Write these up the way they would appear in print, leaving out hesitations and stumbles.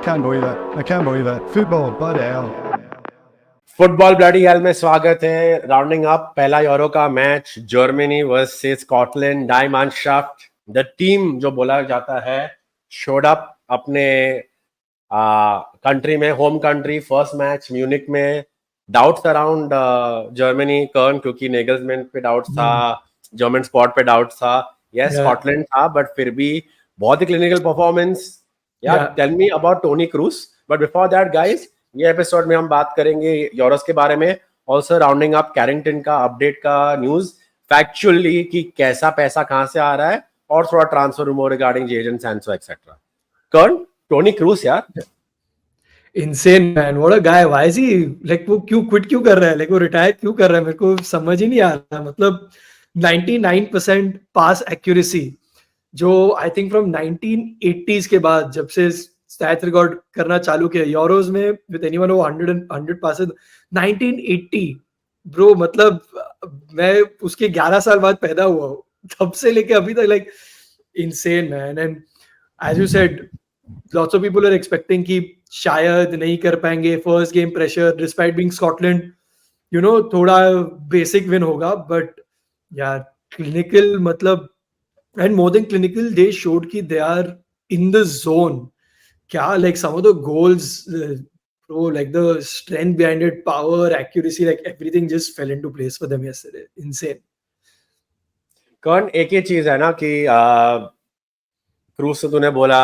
can't believe it. I can't believe it. Football, bloody hell. Football bloody hell में स्वागत है। Rounding up पहला Euro का match Germany versus Scotland, Die Mannschaft the team जो बोला जाता है शोड अप अपने कंट्री में, home country. First match Munich में डाउट्स अराउंड जर्मनी कर्न, क्योंकि नेगल्समैन पे डाउट्स था, जर्मन स्क्वाड पे डाउट्स था। यस, स्कॉटलैंड था, बट फिर भी बहुत ही clinical performance. Tell me about Toni Kroos, but before that guys, ये एपिसोड में हम बात करेंगे यूरोस के बारे में, ऑल्सो राउंडिंग अप कैरिंगटन का अपडेट का न्यूज, फैक्चुअली कि कैसा पैसा कहां से आ रहा है, और थोड़ा ट्रांसफर रूमर रिगार्डिंग जेजन सैंसो एक्सेट्रा। कर्न, टोनी क्रूस यार, insane man, what a guy. Why is he like, वो क्यों क्विट क्यों कर रहा है, like वो रिटायर क्यों कर रहा है, मेरे को समझ ही नहीं आ रहा। मतलब 99% पास एक्यूरेसी, जो आई थिंक फ्रॉम 1980s के बाद जब से स्टैट्स रिकॉर्ड करना चालू किया यूरोज में विद एनीवन वो 100 पासेस 1980 ब्रो। मतलब मैं उसके 11 साल बाद पैदा हुआ हूँ, तब से लेके अभी तक, like insane man. And as you said, lots of people are expecting कि शायद नहीं कर पाएंगे, first game pressure despite being Scotland, you know, थोड़ा बेसिक विन होगा, बट यार क्लिनिकल, मतलब and more than clinical, they showed कि they are in the zone. क्या, like some of the goals, bro, like the strength behind it, power, accuracy, like everything just fell into place for them yesterday. Insane. कौन एक ही चीज है ना कि क्रूस से तूने बोला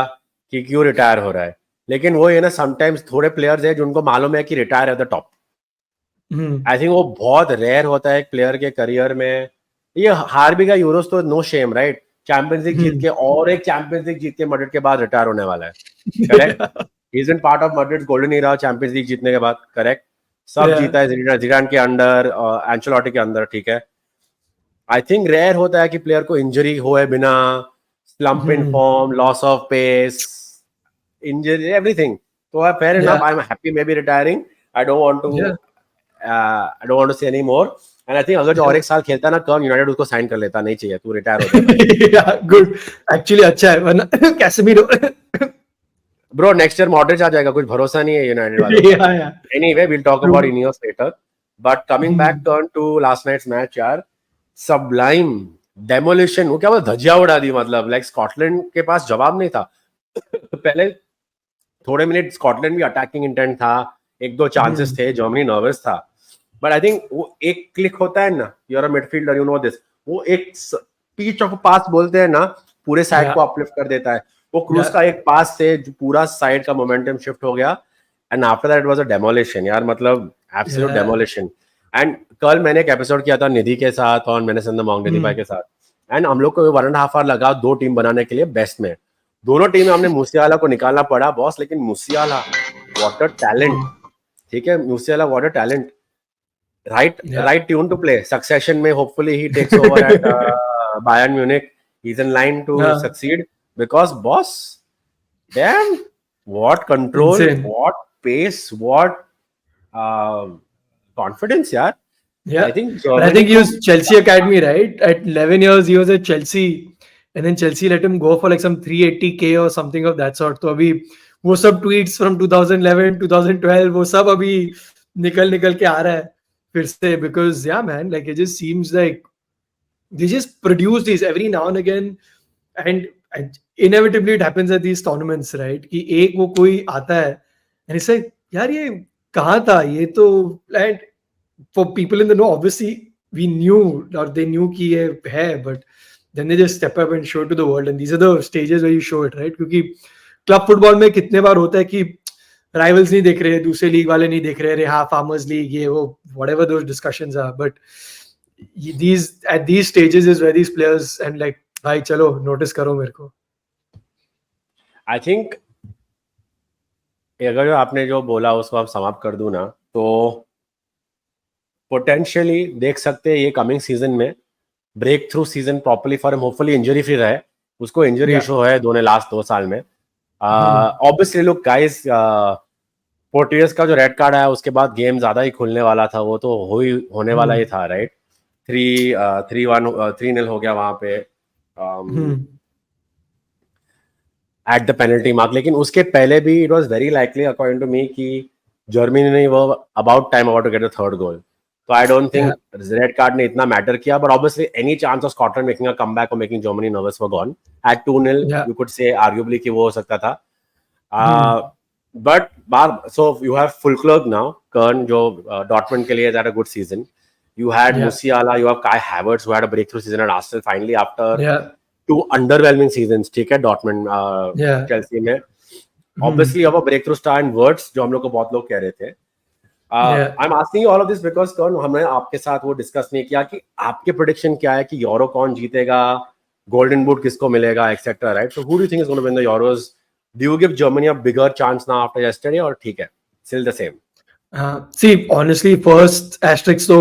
कि क्यों रिटायर हो रहा है, लेकिन वो ये ना समटाइम्स थोड़े प्लेयर्स है जिनको मालूम है कि retire at the top. I think वो बहुत रेयर होता है एक प्लेयर के करियर में। ये हार भी गया यूरोस तो no shame, right? Champions League जीत के और एक चैंपियंस लीग जीत के मैड्रिड के बाद रिटायर होने वाला है, correct? He is in part of Madrid golden era champions league जीतने के बाद, करेक्ट? सब जीता है जिडान के अंडर, एंचेलोटी के अंदर, ठीक है। आई थिंक रेयर होता है कि प्लेयर को इंजरी होए बिना, slump in form, loss of pace, injury, everything. तो fair enough, I am happy may be retiring. I don't want to say any more. And I think अगर जो और एक साल खेलता ना कर्न, यूनाइटेड उसको साइन कर लेता, नहीं चाहिए, तू रिटायर हो जाता। गुड, एक्चुअली अच्छा है, वरना Casemiro bro next year Modric आ जाएगा, कुछ भरोसा नहीं है यूनाइटेड वालों। Anyway, we will talk about INEOS later, but coming back turn to last night's match यार, सबलाइम डेमोलिशन, वो क्या धजिया उड़ा दी। मतलब लाइक स्कॉटलैंड के पास जवाब नहीं था। पहले थोड़े मिनट स्कॉटलैंड भी अटैकिंग इंटेंट था, एक दो चांसेस थे, जर्मनी नर्वस था, बट आई थिंक वो एक क्लिक होता है ना, you are a midfielder, you know this, वो एक पीच ऑफ पास बोलते हैं ना, पूरे साइड को अपलिफ्ट कर देता है। वो क्रूज का एक पास से पूरा साइड का मोमेंटम शिफ्ट हो गया, and after that it was a demolition यार, मतलब एब्सोल्यूट डेमोलिशन। एंड कल मैंने एक एपिसोड किया था निधि के साथ और मैंने संदम मोंगदेनी भाई के साथ, एंड हम लोग को 1.5 आवर लगा दो टीम बनाने के लिए बेस्ट में। दोनों टीम में हमने मूसियाला को निकालना पड़ा बॉस, लेकिन मूसियाला व्हाट अ टैलेंट, ठीक है, मूसियाला what a talent, right tune to play. Succession में hopefully he takes over at Bayern Munich. He's in line to succeed because boss, damn, what control, what pace, what confidence, yaar. I think he was Chelsea academy, right? At 11 years he was at Chelsea, and then Chelsea let him go for like some 380k or something of that sort. तो अभी वो सब tweets from 2011 2012 वो सब अभी निकल के आ रहा है फिर से, because yeah man, like it just seems like they just produce these every now and again, and inevitably it happens at these tournaments, right? कि एक वो कोई आता है and it's like यार ये कहाँ था ये तो, and for people in the know obviously we knew or they knew कि ये है, but then they just step up and show it to the world, and these are the stages where you show it, right? क्योंकि club football में कितने बार होता है कि rivals नहीं देख रहे, दूसरे लीग वाले नहीं देख रहे, हाँ फार्मर्स लीग ये वो, whatever those discussions are, but these at these stages is where these players and like भाई चलो नोटिस करो मेरे को। आई थिंक अगर आपने जो बोला उसको आप समाप्त कर दूं ना, तो पोटेंशियली देख सकते हैं ये कमिंग सीजन में break through season properly for him, hopefully injury free रहे। उसको इंजरी इशू है दोनों लास्ट 2 साल में। ऑब्वियसली लुक गाइस, पोर्टियस का जो रेड कार्ड आया उसके बाद गेम ज्यादा ही खुलने वाला था, वो तो होने वाला ही था, राइट? 3-0 हो गया वहां पे। at the penalty mark. लेकिन उसके पहले भी it was very likely according to me कि जर्मनी ने वो about time about to get the third goal. So I don't think red card ने इतना matter किया, but obviously any chance of Scotland making a comeback or making Germany nervous were gone. At 2-0, you could say arguably कि वो हो सकता था. But so you have Fulkrug now, Kern जो Dortmund के लिए has had a good season. You had Musiala, you have Kai Havertz who had a breakthrough season at Arsenal finally after 2 underwhelming seasons. ठीक है Dortmund Chelsea में. Obviously अब a breakthrough star in Wirtz जो हम लोग को बहुत लोग कह रहे थे. I'm asking you all of this because Kern हमने आपके साथ वो डिस्कस नहीं किया कि आपके प्रेडिक्शन क्या है कि यूरो कौन जीतेगा, गोल्डन बूट किसको मिलेगा, etcetera, right? So who do you think is going to win the Euros? Do you give Germany a bigger chance now after yesterday, or ठीक है, still the same? See, honestly, first asterisk, so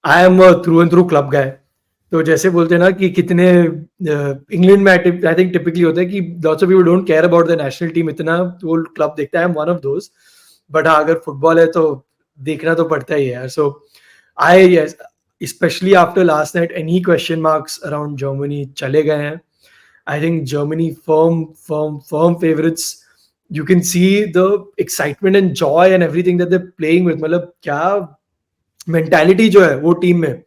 I am a through and through club guy. तो जैसे बोलते हैं ना कि कितने England में आई थिंक टिपिकली होता है कि lots of people don't care about the national team इतना, वो क्लब देखता है. I am one of those. But हाँ, अगर फुटबॉल है तो देखना तो पड़ता ही है यार. So yes, especially after last night, any question marks around Germany चले गए हैं. I think Germany firm favorites. You can see the excitement and joy and everything that they're playing with. मतलब क्या mentality जो है वो टीम में.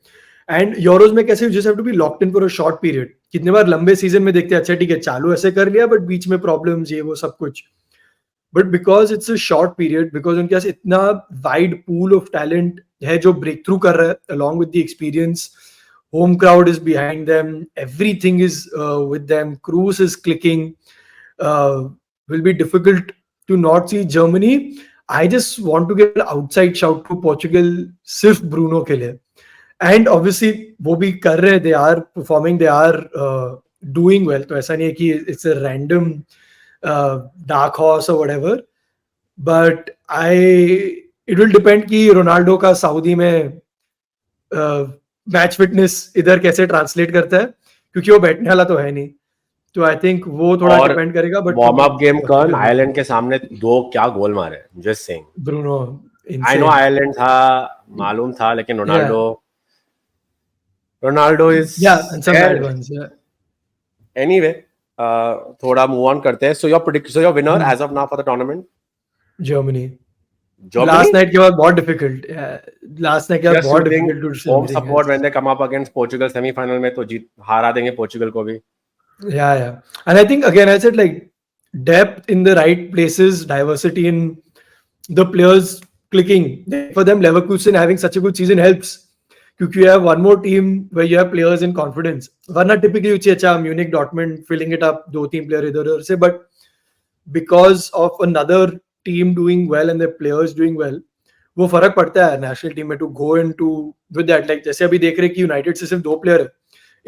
And Euros में कैसे you just have to be locked in for a short period. कितने बार लंबे सीजन में देखते हैं अच्छा ठीक है चालू ऐसे कर लिया बट बीच में प्रॉब्लम्स ये वो सब कुछ. But because it's a short period, because उनके पास इतना wide pool of talent है जो break through कर रहा है, along with the experience, home crowd is behind them, everything is with them, Kroos is clicking, will be difficult to not see Germany. I just want to give an outside shout to Portugal सिर्फ Bruno के लिए. And obviously वो भी कर रहे हैं, they are performing, they are doing well. तो ऐसा नहीं है कि it's a random dark horse or whatever, but it will depend कि रोनाल्डो का सऊदी में मैच फिटनेस इधर कैसे ट्रांसलेट करता है, क्योंकि वो बैठने वाला तो है नहीं. तो आई थिंक वो थोड़ा डिपेंड करेगा. बट वार्म अप गेम कौन आयरलैंड के सामने 2 क्या गोल मारे, just saying. Bruno, I know Ireland था, मालूम था, लेकिन रोनाल्डो इज एनीवे. थोड़ा मूव ऑन करते हैं. So your winner as of now for the tournament Germany. Last night के बाद बहुत डिफिकल्ट, लास्ट नाइट के बाद बहुत difficult to say home support when they come up against Portugal semifinal में, तो जीत हारा देंगे पोर्चुगल को भी. Yeah. And I think again I said like depth in the right places, diversity in the players clicking. For them Leverkusen having such a good season helps. Because you have one more team where you have players in confidence. Varna typically you see Munich, Dortmund filling it up, 2-3 player idhar se, but because of another team doing well and their players doing well, वो फर्क पड़ता है national team में to go into with that. Like जैसे अभी देख रहे कि यूनाइटेड से सिर्फ 2 प्लेयर है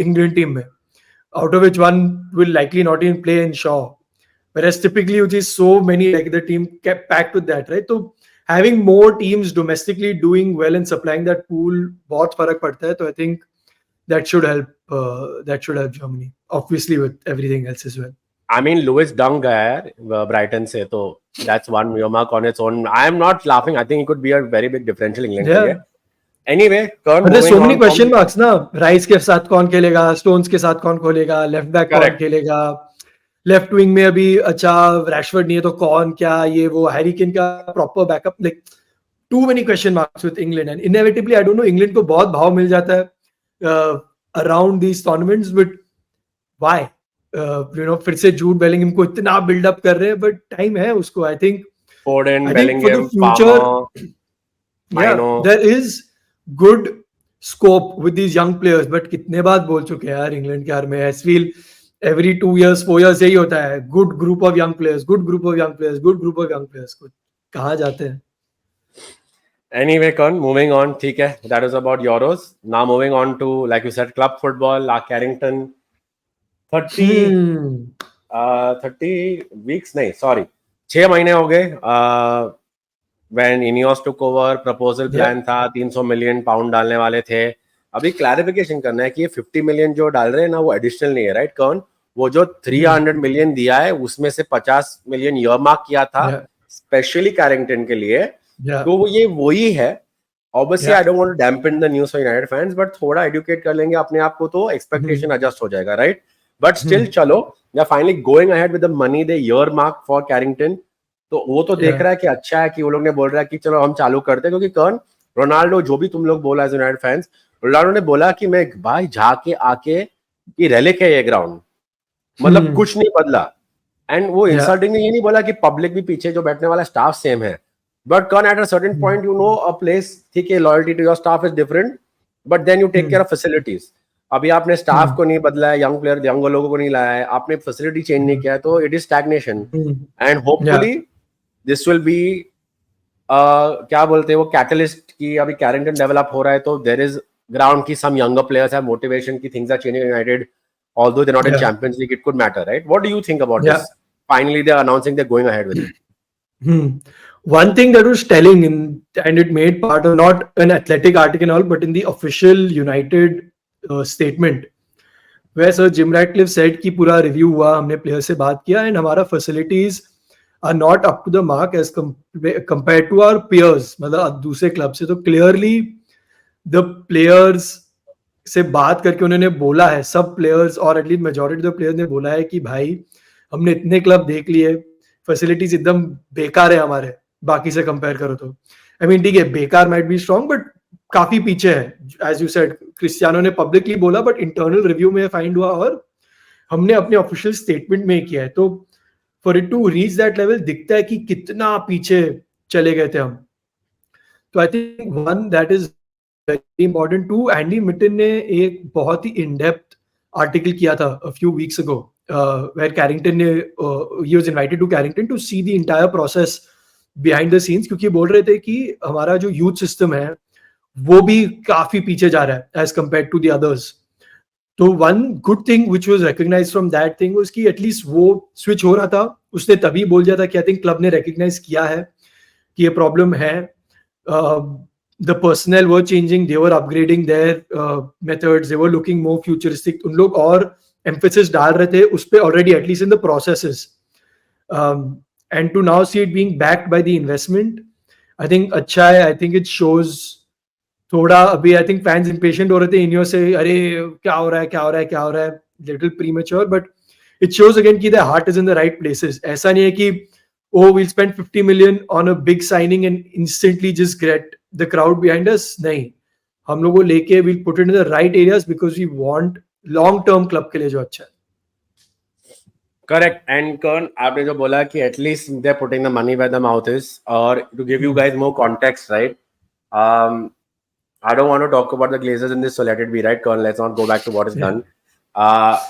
इंग्लैंड टीम में, out of which one will likely not even play in Shaw, whereas typically which is so many, like the team kept packed with that, right? So having more teams domestically doing well and supplying that pool बहुत फर्क पड़ता है. तो I think that should help Germany, obviously with everything else as well. I mean Lewis Dunk गया है Brighton से, तो that's one remark on its own. I am not laughing. I think it could be a very big differential England के लिए. Anyway, but there's so many question marks ना. Rice के साथ कौन खेलेगा, स्टोन्स के साथ कौन खेलेगा, लेफ्ट बैक कौन खेलेगा, लेफ्ट विंग में अभी अच्छा रैशफोर्ड नहीं है तो कौन, क्या ये वो, हैरी केन का proper backup, like too many question marks with England. And inevitably I don't know, England को बहुत भाव मिल जाता है around these tournaments, but why फिर से जूड बेलिंगम को इतना बिल्डअप कर रहे हैं, बट टाइम है उसको. I think Foden, Bellingham, future there is good scope with these young players, but कितने बात बोल चुके हैं यार इंग्लैंड के बारे में. I feel every 2 years 4 years यही होता है, good group of young players, good group of young players, good group of young players. कहाँ जाते हैं. Anyway, Kern, moving on, ठीक है, that is about Euros. Now moving on to, like you said, club football. Carrington 30 weeks नहीं, sorry, 6 महीने हो गए when Ineos took over. proposal plan था 300 million pound डालने वाले थे. अभी क्लैरिफिकेशन करना है कि ये 50 million जो डाल रहे हैं ना वो एडिशनल नहीं है, राइट कौन? वो जो 300 million दिया है उसमें से 50 million ईयरमार्क किया था स्पेशली कैरिंगटन के लिए. तो वो ये वही है. Obviously I don't want to dampen the news for United fans, but थोड़ा एडुकेट कर लेंगे अपने आप को तो एक्सपेक्टेशन एडजस्ट हो जाएगा, राइट? but still चलो they are finally going ahead with the money they earmark for Carrington. तो वो तो देख रहा है कि अच्छा है कि वो लोग ने बोल रहा है कि चलो हम चालू करते हैं, क्योंकि कौन रोनाल्डो, जो भी तुम लोग बोला एज यूनाइटेड फैंस, रोनाल्डो ने बोला कि मैं भाई जाके आके ये रेलिक है ये ग्राउंड, मतलब कुछ नहीं बदला. एंड वो इंसल्टिंग ने ये नहीं बोला कि पब्लिक भी पीछे जो बैठने वाला स्टाफ सेम है, बट कौन at a certain point you know a place, ठीक है, loyalty to your staff is different, but then you take care of facilities. अभी आपने स्टाफ को नहीं बदला है, यंग प्लेयर यंग लोगों को नहीं लाया है, आपने फैसिलिटी चेंज नहीं किया है, तो it is stagnation. And hopefully this will be क्या बोलते हैं वो कैटलिस्ट की अभी कैरिंगटन डेवलप हो रहा है, तो देयर इज ग्राउंड की some younger players have motivation की things are changing in United, although they're not in Champions League, it could matter, right? What do you think about this? Finally they're announcing they're going ahead with it. One thing that was telling and it made part of not an athletic article and all, but in the official United statement, where Sir Jim Ratcliffe said कि पूरा review हुआ, हमने players से बात किया, and हमारा facilities are not up to the mark as compared to our peers, मतलब दूसरे club से. तो clearly the players से बात करके उन्होंने बोला है, सब प्लेयर्स और एटलीस्ट मेजॉरिटी ऑफ प्लेयर्स ने बोला है कि भाई हमने इतने क्लब देख लिए, फैसिलिटीज एकदम बेकार है हमारे, बाकी से कंपेयर करो तो. आई मीन ठीक है, बेकार माइट बी स्ट्रॉन्ग, बट काफी पीछे है. एज यू सेड, क्रिस्टियानो ने पब्लिकली बोला, बट इंटरनल रिव्यू में फाइंड हुआ और हमने अपने ऑफिशियल स्टेटमेंट में किया है. तो for it to reach that level दिखता है कि कितना पीछे चले गए थे हम. तो I think one that is very important. Two, Andy Mitten ने एक बहुत ही इन डेप्थ आर्टिकल किया था a few weeks ago, where Carrington ने ही was invited to Carrington to see the entire process behind the scenes, क्योंकि बोल रहे थे कि हमारा जो यूथ सिस्टम है वो भी काफी पीछे जा रहा है as compare to the others. तो one good thing which was recognised from that thing was कि एटलीस्ट वो स्विच हो रहा था. उसने तभी बोल दिया था कि आई थिंक क्लब ने रिकॉग्नाइज किया है कि ये प्रॉब्लम है. The personnel were changing, they were upgrading their methods, they were looking more futuristic. उन लोग और emphasis डाल रहे थे उस पे already, at least in the processes. And to now see it being backed by the investment, I think अच्छा है. I think it shows थोड़ा अभी I think fans impatient हो रहे थे इनियो से, अरे क्या हो रहा है क्या हो रहा है क्या हो रहा है, little premature, but it shows again कि their heart is in the right places. ऐसा नहीं है कि oh we'll spend 50 million on a big signing and instantly just get the crowd behind us. नहीं, हम लोगों को लेके we'll put it in the right areas because we want long term club के लिए जो अच्छा है. Correct. And Kern, आपने जो बोला कि at least they're putting the money where the mouth is, or to give you guys more context, right? I don't want to talk about the Glazers in this, so let it be, right, Kern? Let's not go back to what is done.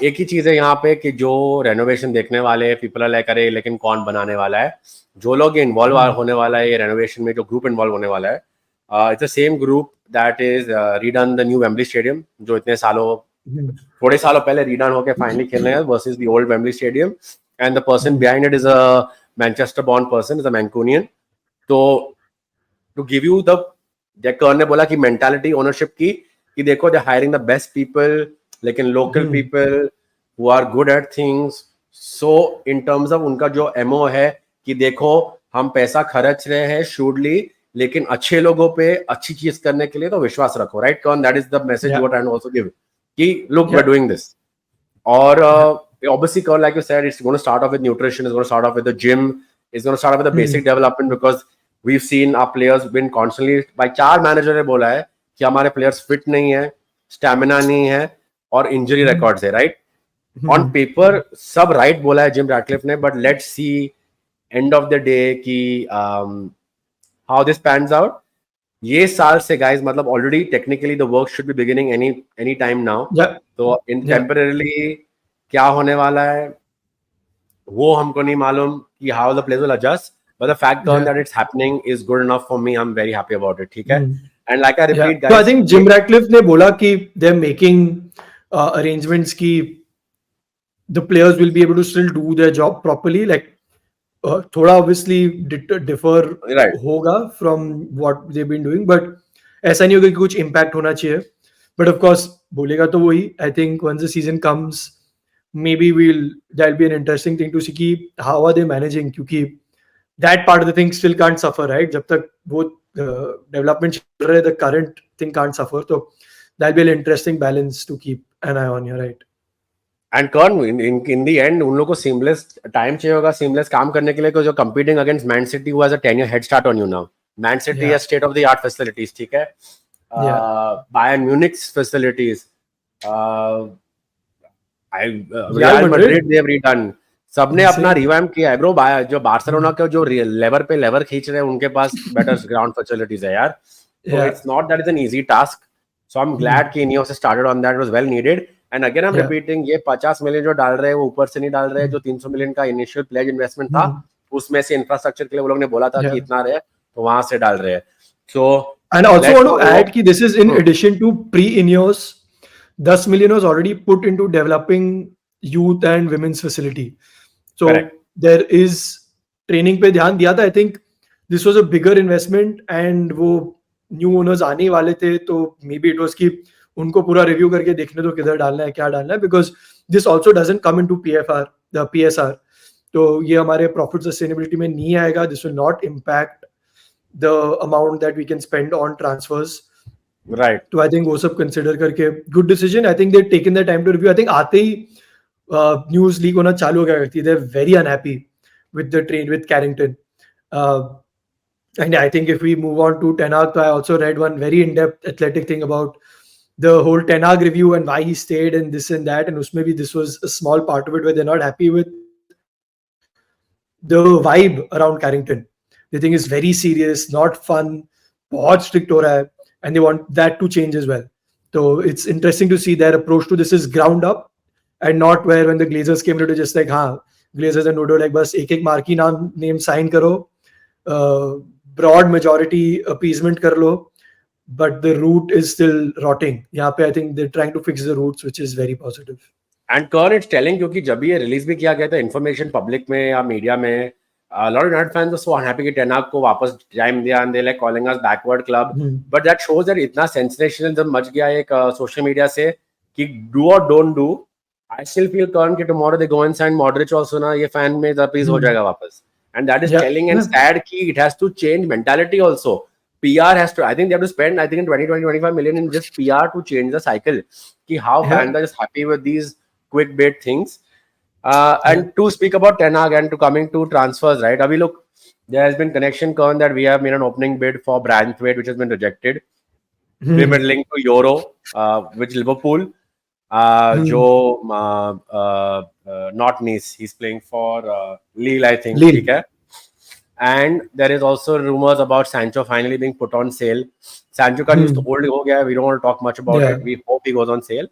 एक ही चीज है यहाँ पे कि जो renovation देखने वाले people are like अरे लेकिन कौन बनाने वाला है. जो लोग इन्वॉल्व होने वाला है ये रेनोवेशन में, जो ग्रुप इन्वॉल्व होने वाला है, it's the same group that is रीडन the new Wembley stadium, जो इतने सालों थोड़े सालों पहले रीडन होके फाइनली खेल रहे हैं versus the old Wembley stadium. And the person behind it is a Manchester born person, is a Mancunian. तो टू गिव यू द, कर्न ने बोला कि मेंटालिटी ओनरशिप की कि देखो they hiring the best people, लेकिन local people who are good at things. So in terms of उनका जो एमओ है कि देखो हम पैसा खर्च रहे हैं शूडली, लेकिन अच्छे लोगों पे अच्छी चीज करने के लिए तो विश्वास रखो, राइट कौन? That is the message you are trying to also give कि look we are doing this. और obviously Kern, like you said, it's going to start off with nutrition, it's going to start off with the gym, it's going to start off with the basic development, because we've seen our players been constantly by 4 manager ने बोला है कि हमारे players fit नहीं है, stamina नहीं है और injury records है, right? On paper सब right बोला है जिम रैटक्लिफ ने, but let's see end of the day कि how this pans out. ये साल से guys, मतलब already technically the work should be beginning any time now. तो temporarily क्या होने वाला है वो हमको नहीं मालूम कि how the players will adjust, but the fact that it's happening is good enough for me. I'm very happy about it. ठीक है? And like I repeat, guys, so I think Jim Ratcliffe ने बोला कि they're making arrangements कि the players will be able to still do their job properly. Like थोड़ा obviously differ होगा from what they've been doing, but ऐसा नहीं होगा कि कुछ impact होना चाहिए. But of course बोलेगा तो वही. I think once the season comes, maybe that'll be an interesting thing to see how are they managing, क्योंकि that part of the thing still can't suffer, right? जब तक वो development चल रहा है, the current thing can't suffer. So that'll be an interesting balance to keep an eye on, you're right. And कर्न in the end उन लोगों को सीमलेस टाइम चाहिए होगा सीमलेस काम करने के लिए, because you're competing against Man City who has a 10-year head start on you now. Man City Yeah. has state of the art facilities, ठीक है. Bayern Munich's facilities, Real Madrid they have redone. सबने अपना revamp किया है bro. जो Barcelona के जो लेवर पे लेवर खींच रहे हैं उनके पास बेटर ग्राउंड फैसिलिटीज है यार. So it's not that it's an easy task. So I'm glad कि Ineos started on that. It was well needed. And again I'm repeating, ये 50 मिलियन जो डाल रहे हैं वो ऊपर से नहीं डाल रहे हैं. जो 300 मिलियन का इनिशियल प्लेज इन्वेस्टमेंट था उसमें से इंफ्रास्ट्रक्चर के लिए वो लोग ने बोला था कि इतना रहे तो वहां से डाल रहे हैं. So and also want to add कि this is in addition to pre-Ineos 10 million was already put into developing youth and women's facility. So there is training पे ध्यान दिया था. I think this was a bigger investment and वो new owners आने वाले थे तो मे बी इट वाज कि उनको पूरा रिव्यू करके देखने दो किधर डालना है क्या डालना है, because this also doesn't come into PSR. तो ये हमारे प्रॉफिट सस्टेनेबिलिटी में नहीं आएगा. This will not impact the amount that we can spend on transfers. Right. तो आई थिंक वो सब कंसिडर करके good decision. I think they taken the time to review. I think आते ही न्यूज लीक होना चालू हो गया करती. They are very unhappy with the train with Carrington. And I think if we move on to Ten Hag, I also read one very in-depth athletic thing about the whole Ten Hag review and why he stayed and this and that. And usme bhi this was a small part of it where they're not happy with the vibe around Carrington. They think it's very serious, not fun, बहुत strict हो रहा है, and they want that to change as well. So it's interesting to see their approach to this is ground up and not where when the Glazers came to just like, हाँ, Glazers and Nodo like बस एक marquee name sign करो. Broad majority appeasement कर लो, but the root is still rotting. यहाँ पे I think they're trying to fix the roots, which is very positive. And Kern, it's telling क्योंकि जब ये release भी किया गया था information public में या मीडिया में, a lot of United fans were so unhappy कि Ten Hag को वापस टाइम दिया and they like calling us backward club. But that shows that इतना sensationalism मच गया एक सोशल मीडिया से कि do or don't do. I still feel Kern कि tomorrow they go and sign Modric also ना, ये fan में appease हो जाएगा वापस. And that is telling and sad ki it has to change mentality also. PR has to, I think they have to spend, I think in 20-25 million in just PR to change the cycle. Ki how fans are just happy with these quick bait things. And to speak about Ten Hag and to coming to transfers, right? Abhi look, there has been connection Kern that we have made an opening bid for Branthwaite, which has been rejected. We've been linked to Euro, which Liverpool. Not Nice, he's playing for Lille, I think. Lille. And there is also rumors about Sancho finally being put on sale. Sancho ka news to old ho gaya. We don't want to talk much about it. We hope he goes on sale.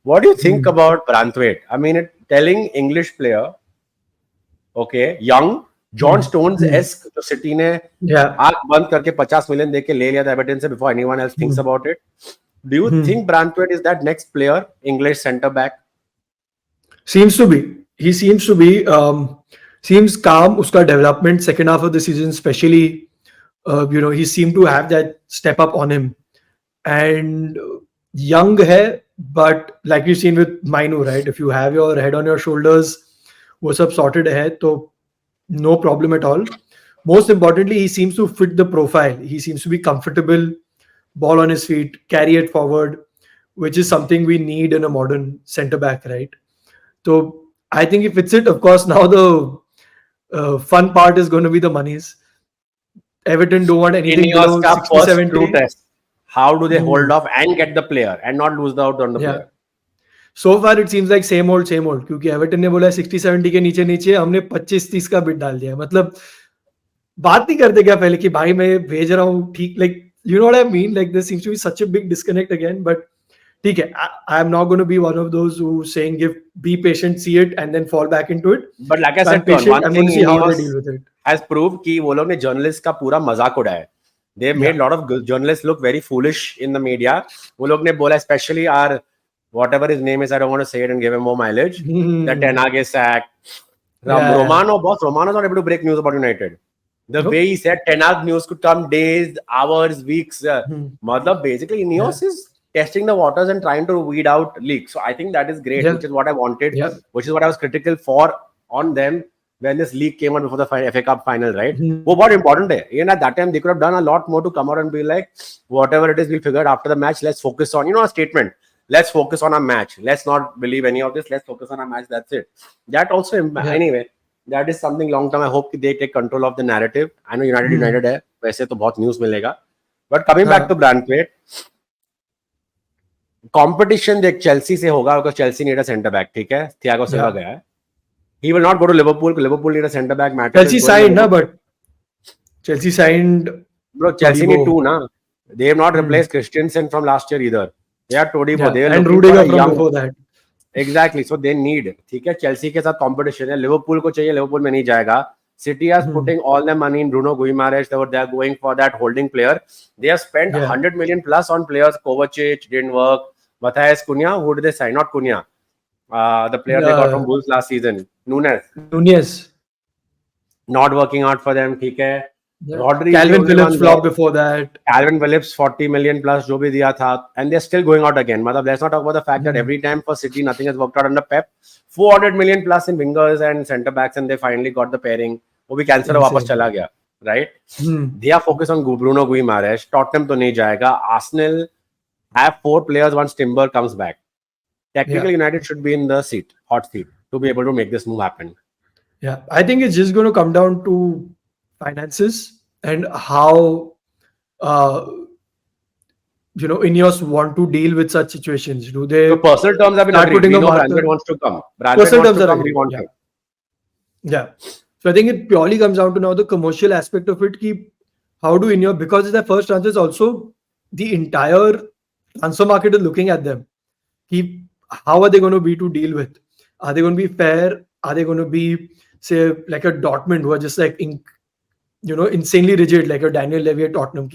What do you think about Branthwaite? I mean, telling English player, okay, young, John Stones-esque, जो City ने आँख बंद करके 50 million देके ले लिया था Everton से before anyone else thinks about it. Do you think Branthwaite is that next player, English centre back? Seems to be. He seems to be. Seems calm. Uska development second half of the season, especially, he seemed to have that step up on him. And young hai, but like we've seen with Mainu, right? If you have your head on your shoulders, wo sab sorted hai, to no problem at all. Most importantly, he seems to fit the profile. He seems to be comfortable, ball on his feet, carry it forward, which is something we need in a modern centre back, right? So I think if it's it, of course, now the fun part is going to be the monies. Everton don't want anything below 60-70. Test. How do they hold off and get the player and not lose out on the player? So far it seems like same old क्योंकि Everton ने बोला 60-70 के नीचे हमने 25-30 का bid डाल दिया. मतलब बात नहीं करते क्या पहले कि भाई मैं भेज रहा हूँ ठीक, like you know what I mean, like there seems to be such a big disconnect again. But ठीक है, I am not going to be one of those who saying be patient, see it and then fall back into it. But like I said, one thing Ineos has proved कि वो लोग ने journalists का पूरा मजाक उड़ाया. They made a lot of journalists look very foolish in the media. वो लोग ने बोला, especially our whatever his name is, I don't want to say it and give him more mileage. That Ten Hag is sacked. Romano's not able to break news about United. The way he said Ten Hag news could come days, hours, weeks. Basically, Ineos is testing the waters and trying to weed out leaks. So I think that is great, which is what I wanted, which is what I was critical for on them when this leak came out before the FA Cup final, right? वो बहुत important है. Even at that time, they could have done a lot more to come out and be like, whatever it is, we'll figure it after the match. Let's focus on, a statement. let's focus on our match. Let's not believe any of this. Let's focus on our match. That's it. That also, anyway, that is something long term. I hope they take control of the narrative. I know United है, वैसे तो बहुत news मिलेगा. But coming back to Branthwaite, competition देख Chelsea से होगा, because Chelsea need a centre back, ठीक है? Thiago Silva गया है. He will not go to Liverpool. Liverpool need a centre back. Chelsea signed, na, but Chelsea signed. Bro, Chelsea need two, na. They have not replaced Christensen from last year either. They are Todibo. They are and Rudiger from before that. Exactly. So they need. ठीक है, Chelsea के साथ competition है. Liverpool को चाहिए, Liverpool में नहीं जाएगा. City is putting all their money in Bruno Guimaraes. They are going for that holding player. They have spent 100 million plus on players. Kovacic didn't work. Matthias Cunha, who did they sign? Not Cunha. The player they got from Wolves last season. Nunez. Not working out for them. ठीक है. Rodri, Calvin Phillips flopped before that. Calvin Phillips 40 million plus जो भी दिया था, and they're still going out again. मतलब let's not talk about the fact that every time for City nothing has worked out under Pep. 400 million plus in wingers and centre backs, and they finally got the pairing. वो भी cancer वापस चला गया, right? They are focused on Bruno Guimaraes. Tottenham तो नहीं जाएगा. Arsenal have 4 players once Timber comes back. Technically, United should be in the hot seat, to be able to make this move happen. Yeah, I think it's just going to come down to finances and how Ineos want to deal with such situations. Do they? So personal terms have been agreed. We know Branthwaite wants to come. Personal terms are agreed. Yeah. So I think it purely comes down to now the commercial aspect of it. How do Ineos, because it's their first transfers, also the entire transfer market is looking at them. How are they going to be to deal with? Are they going to be fair? Are they going to be, say, like a Dortmund who are just like, insanely rigid, like a Daniel Levy at Tottenham?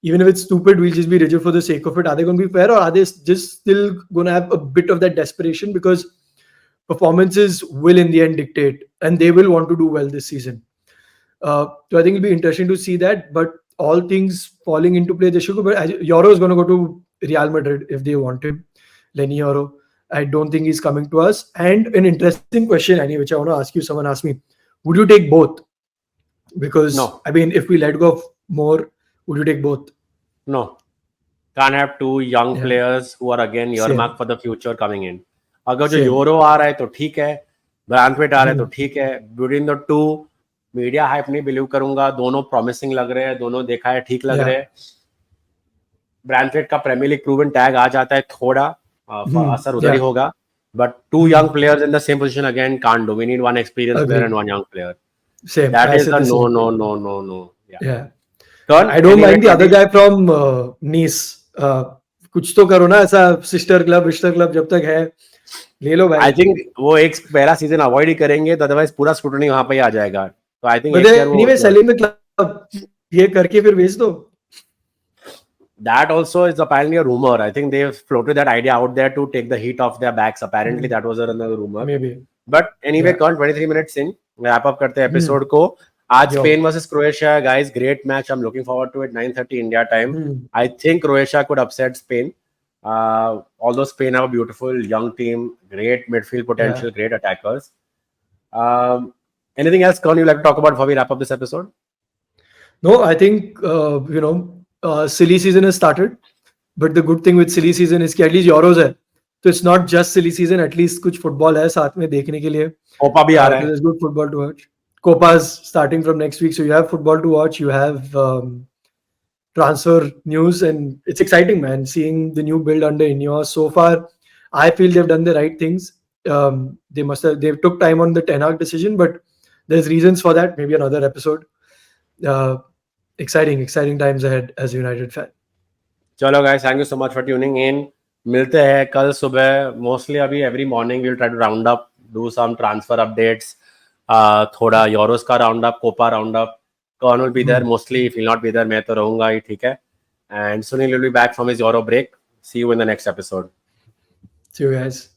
Even if it's stupid, we'll just be rigid for the sake of it. Are they going to be fair, or are they just still going to have a bit of that desperation because performances will in the end dictate, and they will want to do well this season? So I think it'll be interesting to see that. But all things falling into play, Euro is going to go to Real Madrid if they want him. Lenny Euro. I don't think he's coming to us. And an interesting question, Annie, which I want to ask you. Someone asked me, would you take both? Because no. I mean, if we let go of more, would you take both? No. Can't have 2 young players who are again earmarked for the future coming in. अगर जो euro आ रहा है तो ठीक है, ब्रांथवेट आ रहा है तो ठीक है. Between the two, media hype नहीं बिलीव करूंगा. दोनों प्रॉमिसिंग लग रहे हैं, दोनों देखा है ठीक लग रहे हैं. ब्रांथवेट का प्रीमियर लीग प्रूवन टैग आ जाता है, थोड़ा असर उधर ही होगा. But 2 young players in the same position again can't do. We need 1 experienced player and 1 young player. Same. That is a no. Yeah. I don't mind the other guy from Nice. कुछ तो करो ना ऐसा sister club जब तक है ले लो भाई. I think वो एक पहला सीजन अवॉइड ही करेंगे, तो अदरवाइज पूरा स्क्रूटनी वहां पे ही आ जाएगा. तो I think anyway selling the club ये करके फिर बेच दो. That also is apparently a rumor. I think they've floated that idea out there to take the heat off their backs. Apparently that was another rumor. Maybe. But anyway, Kern, 23 minutes in, wrap up करते हैं episode को. आज Spain versus Croatia, guys, great match. I'm looking forward to it. 9:30 India time. I think Croatia could upset Spain. Although Spain have a beautiful young team, great midfield potential, great attackers. Anything else, Kern, you'd like to talk about before we wrap up this episode? No, I think silly season has started. But the good thing with silly season is कि at least Euros है. So it's not just silly season. At least कुछ football है साथ में देखने के लिए. Copa भी आ रहा है. There's good football to watch. Copa's starting from next week, so you have football to watch. You have transfer news, and it's exciting, man. Seeing the new build under Ineos so far, I feel they've done the right things. They've took time on the Ten Hag decision, but there's reasons for that. Maybe another episode. Exciting times ahead as a United fan. Chalo guys, thank you so much for tuning in. मिलते हैं कल सुबह. Mostly अभी every morning we'll try to round up, do some transfer updates. थोड़ा Euros का round up, Copa round up. Kern will be there mostly. If he'll not be there, मैं तो रहूंगा ही, ठीक है. And Sunil will be back from his Euro break. See you in the next episode. See you guys.